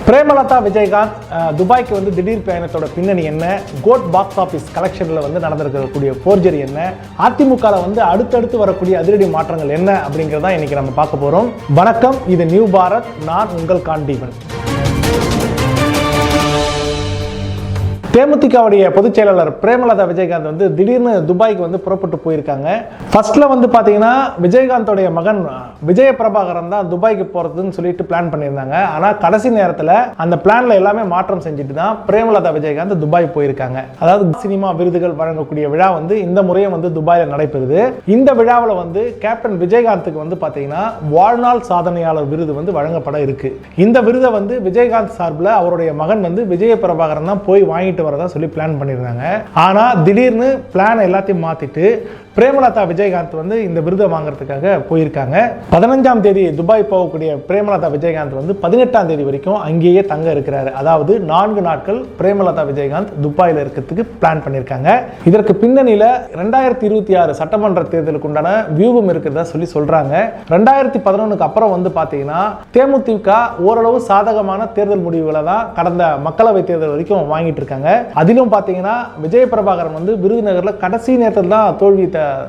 பிரேமலதா விஜயகாந்த் துபாய்க்கு வந்து திடீர் பயணத்தோட பின்னணி என்ன, கோட் பாக்ஸ் ஆஃபீஸ் கலெக்ஷனில் வந்து நடந்திருக்கக்கூடிய ஃபோர்ஜரி என்ன, அதிமுகவில் வந்து அடுத்தடுத்து வரக்கூடிய அதிரடி மாற்றங்கள் என்ன அப்படிங்கிறதான் இன்னைக்கு நம்ம பார்க்க போகிறோம். வணக்கம், இது நியூ பாரத். நான் உங்கள் காண்டீவன். தேமுதிகவுடைய பொதுச் செயலாளர் பிரேமலதா விஜயகாந்த் வந்து திடீர்னு துபாய்க்கு வந்து புறப்பட்டு போயிருக்காங்க. ஃபர்ஸ்ட்ல வந்து பார்த்தீங்கன்னா விஜயகாந்தோடைய மகன் விஜய பிரபாகரன் தான் துபாய்க்கு போறதுன்னு சொல்லிட்டு பிளான் பண்ணியிருந்தாங்க. ஆனால் கடைசி நேரத்தில் அந்த பிளான்ல எல்லாமே மாற்றம் செஞ்சுட்டு தான் பிரேமலதா விஜயகாந்த் துபாய் போயிருக்காங்க. அதாவது சினிமா விருதுகள் வழங்கக்கூடிய விழா வந்து இந்த முறையும் வந்து துபாயில் நடைபெறுது. இந்த விழாவில் வந்து கேப்டன் விஜயகாந்துக்கு வந்து பார்த்தீங்கன்னா வாழ்நாள் சாதனையாளர் விருது வந்து வழங்கப்பட இருக்கு. இந்த விருதை வந்து விஜயகாந்த் சார்பில் அவருடைய மகன் வந்து விஜய பிரபாகரன் தான் போய் வாங்கிட்டு வரதா சொல்லி பிளான் பண்ணியிருந்தாங்க. ஆனா திடீர்னு பிளான் எல்லாத்தையும் மாத்திட்டு பிரேமலதா விஜயகாந்த் வந்து இந்த விருதை வாங்குறதுக்காக போயிருக்காங்க. 15ஆம் தேதி துபாய் போகக்கூடிய பிரேமலதா விஜயகாந்த் வந்து 18ஆம் தேதி வரைக்கும் அங்கேயே தங்க இருக்கிறாரு. அதாவது 4 நாட்கள் பிரேமலதா விஜயகாந்த் துபாயில் இருக்கிறதுக்கு பிளான் பண்ணியிருக்காங்க. இதற்கு பின்னணியில 2026 சட்டமன்ற தேர்தலுக்கு உண்டான வியூகம் இருக்கிறதா சொல்லி சொல்றாங்க. 2011க்கு அப்புறம் வந்து பாத்தீங்கன்னா தேமுதிக ஓரளவு சாதகமான தேர்தல் முடிவுகளை தான் கடந்த மக்களவை தேர்தல் வரைக்கும் வாங்கிட்டு இருக்காங்க. அதிலும் பாத்தீங்கன்னா விஜய பிரபாகரன் வந்து விருதுநகர்ல கடைசி நேரத்தில் தான் தோல்வி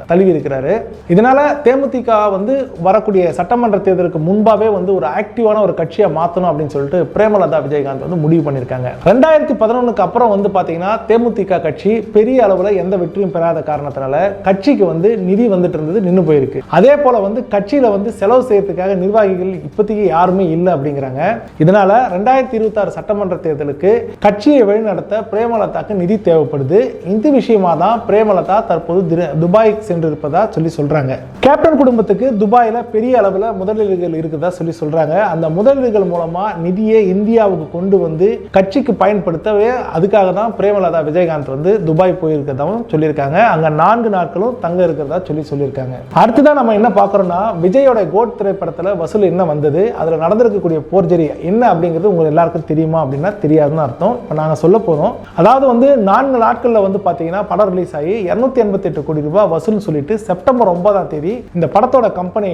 தழுவி இருக்கிறாரு. இதனால தேமுதிக வந்து வரக்கூடிய சட்டமன்ற தேர்தலுக்கு முன்பாவே வந்து ஒரு ஆக்டிவான ஒரு கட்சியா மாத்தணும் அப்படின்னு சொல்லிட்டு பிரேமலதா விஜயகாந்த் வந்து முடிவு பண்ணிருக்காங்க. 2011க்கு அப்புறம் வந்து பாத்தீங்கன்னா தேமுதிக கட்சி பெரிய அளவுல எந்த வெற்றியும் பெறாத காரணத்தினால கட்சிக்கு வந்து நிதி வந்துட்டு இருந்தது நின்று போயிருக்கு. அதே போல வந்து கட்சியில வந்து செலவு செய்யறதுக்காக நிர்வாகிகள் இப்போதைக்கு யாருமே இல்லை அப்படிங்கிறாங்க. இதனால 2026 சட்டமன்ற தேர்தலுக்கு கட்சியை வழிநடத்த பிரேமலதாக்கு நிதி தேவைப்படுது. இந்த விஷயமா தான் பிரேமலதா தற்போது துபாய் சென்றிருப்பதா சொல்லி சொல்றாங்க. கேப்டன் குடும்பத்துக்கு துபாயில பெரிய அளவுல முதலீடுகள் இருக்குதா சொல்லி சொல்றாங்க. அந்த முதலீடுகள் மூலமா நிதியை இந்தியாவுக்கு கொண்டு வந்து கட்சிக்கு பயன்படுத்தவே அதுக்காக தான் பிரேமலதா விஜயகாந்த் வந்து துபாய் போயிருக்கதாவும் சொல்லியிருக்காங்க. அங்க 4 நாட்களும் தங்க இருக்கிறதா சொல்லியிருக்காங்க. அடுத்ததான் நம்ம என்ன பார்க்கறோம்னா விஜயோட கோட் திரைப்படத்துல வசூல் என்ன வந்தது, அதுல நடந்திருக்கக்கூடிய போர்ஜரி என்ன அப்படிங்கிறது உங்களுக்கு எல்லாருக்கும் தெரியுமா அப்படின்னா தெரியாதுன்னு அர்த்தம். இப்போ நாங்க சொல்ல போறோம். அதாவது வந்து 4 நாட்கள்ல வந்து பாத்தீங்கன்னா படம் ரிலீஸ் ஆகி 288 கோடி ரூபாய் வசூல் சொல்லிட்டு செப்டம்பர் 9ஆம் தேதி இந்த படத்தோட கம்பெனி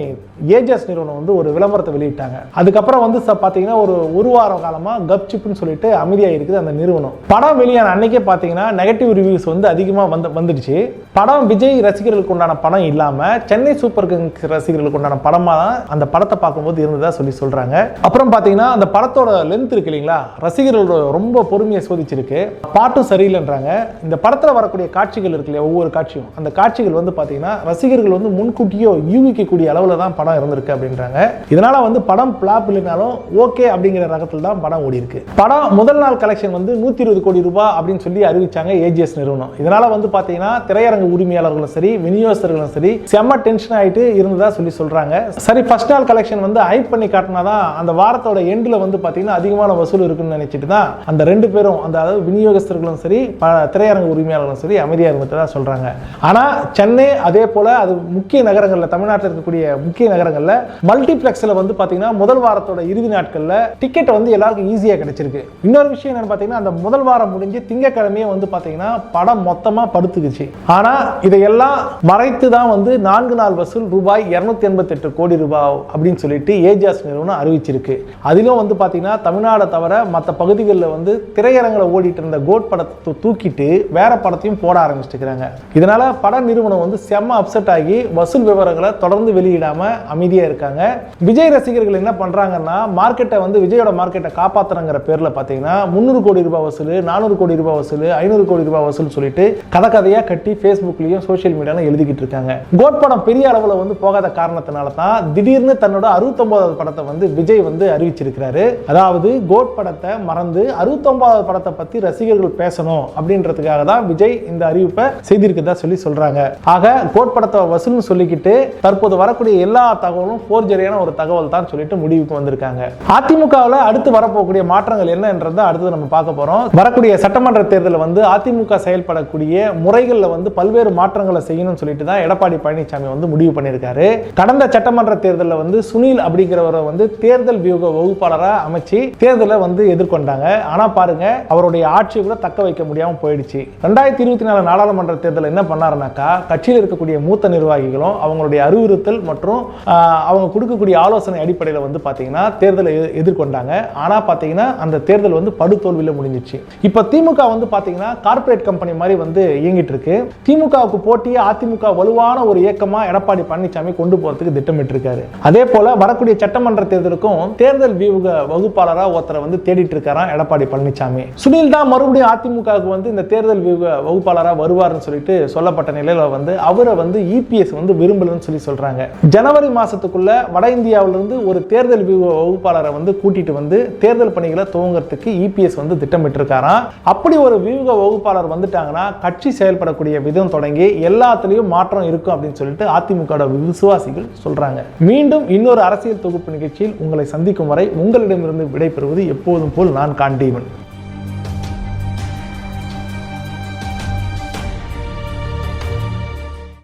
ஏஜஸ் நிறுவனம் வந்து ஒரு விளம்பரத்தை வெளியிட்டாங்க. அதுக்கப்புறம் வந்து பாத்தீங்கன்னா ஒரு வார காலமா கப்சிப்னு சொல்லிட்டு அமைதியா இருக்குது அந்த நிறுவனம். படம் வெளியான அன்னைக்கே பாத்தீங்கன்னா நெகட்டிவ் ரிவ்யூஸ் வந்து அதிகமா வந்துடுச்சு. படம் விஜய் ரசிகர்களுக்கு உண்டான படம் இல்லாம சென்னை சூப்பர் கிங்ஸ் ரசிகர்களுக்கு உண்டான படமா தான் அந்த படத்தை பார்க்கும்போது இருந்ததா சொல்லி சொல்றாங்க. அப்புறம் பாத்தீங்கன்னா அந்த படத்தோட லென்த் இருக்கு இல்லைங்களா, ரசிகர்களோட ரொம்ப பொறுமையை சோதிச்சிருக்கு. பாட்டும் சரியில்லைன்றாங்க. இந்த படத்துல வரக்கூடிய காட்சிகள் இருக்கு இல்லையா, ஒவ்வொரு காட்சியும் அந்த காட்சிகள் வந்து பாத்தீங்கன்னா ரசிகர்கள் வந்து முன்கூட்டியோ யூகிக்கக்கூடிய அளவுல தான் படம் இருந்திருக்கு அப்படின்றாங்க. இதனால வந்து படம் பிளாப் இல்லைனாலும் ஓகே அப்படிங்கிற ரகத்தில் தான் படம் ஓடி இருக்கு. படம் முதல் நாள் கலெக்ஷன் வந்து 120 கோடி ரூபாய் அப்படின்னு சொல்லி அறிவிச்சாங்க ஏஜிஎஸ் நிறுவனம். இதனால வந்து பாத்தீங்கன்னா திரையரங்கு உரிமையாளர்களும் சரி விநியோகஸ்தர்களும் சரி செம்ம டென்ஷன் ஆயிட்டு இருந்ததா சொல்லி சொல்றாங்க. சரி, ஃபர்ஸ்ட் நாள் கலெக்ஷன் வந்து ஹைப் பண்ணி காட்டினாதான் அந்த வாரத்தோட எண்ட்ல வந்து பாத்தீங்கன்னா அதிகமான வசூல் இருக்குன்னு நினைச்சிட்டு தான் அந்த 2 பேரும் அதாவது விநியோகஸ்தர்களும் சரி திரையரங்கு உரிமையாளர்களும் சரி அமைதியா இருந்ததா சொல்றாங்க. ஆனா சென்னை அதே போல அது முக்கிய நகரங்கள்ல தமிழ்நாட்டில் இருக்கக்கூடிய முக்கிய நகரங்கள்ல மல்டிபிளெக்ஸ்ல வந்து பாத்தீங்கன்னா முதல் வாரத்தோட இறுதி நாட்கள்ல டிக்கெட் வந்து எல்லாருக்கும் ஈஸியா கிடைச்சிருக்கு. இன்னொரு விஷயம் என்னன்னு பாத்தீங்கன்னா அந்த முதல் வாரம் முடிஞ்சு திங்கட்கிழமையே வந்து பாத்தீங்கன்னா படம் மொத்தமா படுத்துக்குச்சு. ஆனா இதையெல்லாம் மறைத்து தான் வந்து 4 நாள் வசூல் ரூபாய் 288 கோடி ரூபாய் அப்படின்னு சொல்லிட்டு ஏஜிஎஸ் நிறுவனம் அறிவிச்சிருக்கு. அதிலும் வந்து பாத்தீங்கன்னா தமிழ்நாடு தவிர மற்ற பகுதிகளில் வந்து திரையரங்கில் ஓடிட்டு இருந்த கோட் படத்தை தூக்கிட்டு வேற படத்தையும் போட ஆரம்பிச்சிருக்கிறாங்க. இதனால பட நிறுவனம் வந்து செம்ம அப்செட் ஆகி வசூல் விவரங்களை தொடர்ந்து வெளியிடாம அமைதியா இருக்காங்க. விஜய் ரசிகர்கள் என்ன பண்றாங்கன்னா மார்க்கெட்டை வந்து விஜயோட மார்க்கெட்டை காப்பாத்துறங்கிற பேர்ல பாத்தீங்கன்னா 300 கோடி ரூபாய் வசூல், 400 கோடி ரூபாய் வசூல், 500 கோடி ரூபாய் வசூல் சொல்லிட்டு கதையா கட்டி ஃபேஸ்புக்லயும் சோஷியல் மீடியால எழுதிக்கிட்டு இருக்காங்க. கோட் படம் பெரிய அளவுல வந்து போகாத காரணத்தினால தான் திடீர்னு தன்னோட 69வது படத்தை வந்து விஜய் வந்து அறிவிச்சிருக்கிறாரு. அதாவது கோட் படத்தை மறந்து 69வது படத்தை பத்தி ரசிகர்கள் பேசணும் அப்படின்றதுக்காக தான் விஜய் இந்த அறிவிப்பை செய்திருக்கதா சொல்லி சொல்றாங்க. ஆக கோட் படத்தை வசூல்னு சொல்லிக்கிட்டு தற்போது வரக்கூடிய எல்லா தகவலும் போர்ஜரியான ஒரு தகவல் தான் சொல்லிட்டு முடிவுக்கு வந்திருக்காங்க. அதிமுகவில் அடுத்து வரப்போகக்கூடிய மாற்றங்கள் என்னன்றதை அடுத்து நம்ம பார்க்க போறோம். வரக்கூடிய சட்டமன்ற தேர்தலில் வந்து அதிமுக செயல்படக்கூடிய முறைகளில் வந்து பல்வேறு மாற்றங்களை செய்யணும்னு சொல்லிட்டு தான் எடப்பாடி பழனிசாமி வந்து முடிவு பண்ணியிருக்காரு. கடந்த சட்டமன்ற தேர்தலில் வந்து சுனில் அப்படிங்கிறவரை வந்து தேர்தல் வியூக வகுப்பாளராக அமைச்சு தேர்தலை வந்து எதிர்கொண்டாங்க. ஆனா பாருங்க அவருடைய ஆட்சியை கூட தக்க வைக்க முடியாம போயிடுச்சு. 2024 நாடாளுமன்ற தேர்தல் என்ன பண்ணாருனாக்கா கட்சியில் இருக்கக்கூடிய மூத்த நிர்வாகிகளும் அவங்களுடைய அறிவுறுத்தல் மற்றும் அவங்க கொடுக்கக்கூடிய ஆலோசனை அடிப்படையில் வந்து பார்த்தீங்கன்னா தேர்தலை எதிர்கொண்டாங்க. ஆனால் பார்த்தீங்கன்னா அந்த தேர்தல் வந்து படுதோல்வியில் முடிஞ்சிச்சு. இப்போ திமுக வந்து பார்த்தீங்கன்னா கார்ப்பரேட் கம்பெனி மாதிரி வந்து இயங்கிட்டு இருக்கு. திமுகவுக்கு போட்டியே அதிமுக வலுவான ஒரு இயக்கமா எடப்பாடி பழனிசாமி கொண்டு போறதுக்கு திட்டமிட்டு இருக்காரு. அதே போல வரக்கூடிய சட்டமன்ற தேர்தலுக்கும் தேர்தல் வியூக வகுப்பாளராக ஒருத்தரை வந்து தேடிட்டு இருக்காராம் எடப்பாடி பழனிசாமி. சுனில் தான் மறுபடியும் அதிமுகவுக்கு வந்து இந்த தேர்தல் வியூக வகுப்பாளராக வருவார்னு சொல்லிட்டு சொல்லப்பட்ட நிலையில வந்து அவரை வந்து இபிஎஸ் வந்து விரும்பலன்னு சொல்லி சொல்றாங்க. ஜனவரி மாசத்துக்குள்ள வட இந்தியாவிலிருந்து ஒரு தேர்தல் வியூக வகுப்பாளரை வந்து கூட்டிட்டு வந்து தேர்தல் பணிகளை துவங்கறதுக்கு இபிஎஸ் வந்து திட்டமிட்டு இருக்காராம். அப்படி ஒரு வியூக வகுப்பாளர் வந்துட்டாங்கன்னா கட்சி செயல்படக்கூடிய விதம் தொடங்கி எல்லாத்துலயும் மாற்றம் இருக்கும் அப்படின்னு சொல்லிட்டு அதிமுக விசுவாசிகள் சொல்றாங்க. மீண்டும் இன்னொரு அரசியல் தொகுப்பு நிகழ்ச்சியில் உங்களை சந்திக்கும் வரை உங்களிடமிருந்து விடைபெறுவது எப்போதும் போல் நான் காண்டீவன்.